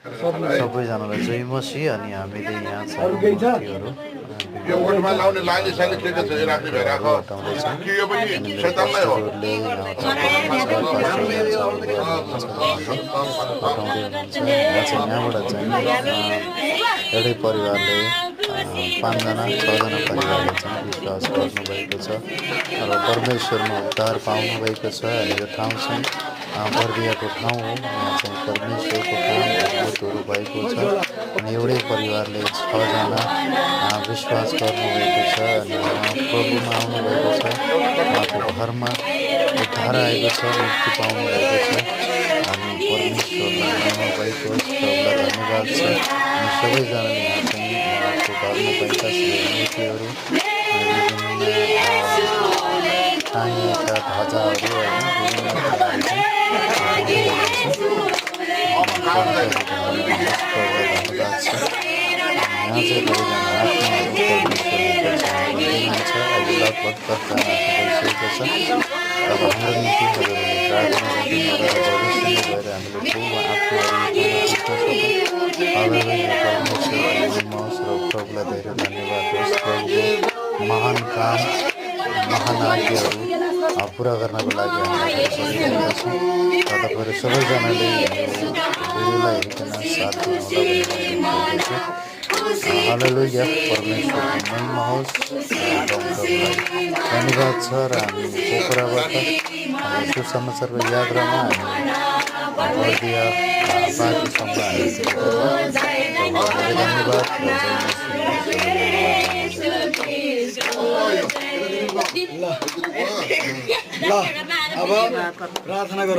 सबैजनालाई जय मसी अनि हामीले यहाँ चाहिँ मूर्तिहरू यो ओठमा लाउने लाइनले साइनले के छ राख्ने भइराखो हटाउँदैछन् कि यो पनि अनि मेरो शैतानलाई हो पास्टरहरूले हटाउँदै हुनुहुन्छ। यहाँबाट चाहिँ एउटै परिवारले 5जना 6जना परिवारले चाहिँ विश्वास गर्नुभएको छ र परमेश्वरमा उद्धार पाउनुभएको छ। अनि यो ठाउँ चाहिँ बर्दियाको ठाउँ हो। यहाँ चाहिँ परमेश्वरको काम अद्भुतहरू भएको छ। अनि एउटै परिवारले 6जना विश्वास गर्नुभएको छ अनि प्रभुमा आउनुभएको छ। उहाँको घरमा उद्धार आएको छ, मुक्ति पाउनुभएको छ। अनि परमेश्वरलाई महिमा भएको प्रभुलाई धन्यवाद छ। अनि सबैजनाले यहाँ चाहिँ उहाँको घरमा भएका मूर्तिहरू टाँगिएका ध्वजाहरू होइन विभिन्न कुराहरू चाहिँ धन्यवाद छ। यहाँ चाहिँ सबैजना आत्माहरू अहिले लगभग 10जना भइसकेको छ। अब हाम्रो निम्ति हजुरहरूले प्रार्थना गर्नु र भविष्यमा गएर हामीले ठुलो आत्माहरू परमेश्वर र प्रभुलाई धेरै धन्यवाद होस्। प्रभुको महान काम महान आज्ञाहरू पुरा गर्नको लागि हामीले गरिरहेका छौँ। र तपाईँहरू सबैजनाले भिडियोलाई हेरिकन साथ दिनुहोला भन्ने चाहन्छु। हालेलुया, परमेश्वरको महिमा होस्। धन्यवाद छ र हामी पोखराबाट हामी सुसमाचारको यात्रामा हामी बर्दिया बाँकीसम्म हामी धन्यवाद ल अब प्रार्थना गरौँ।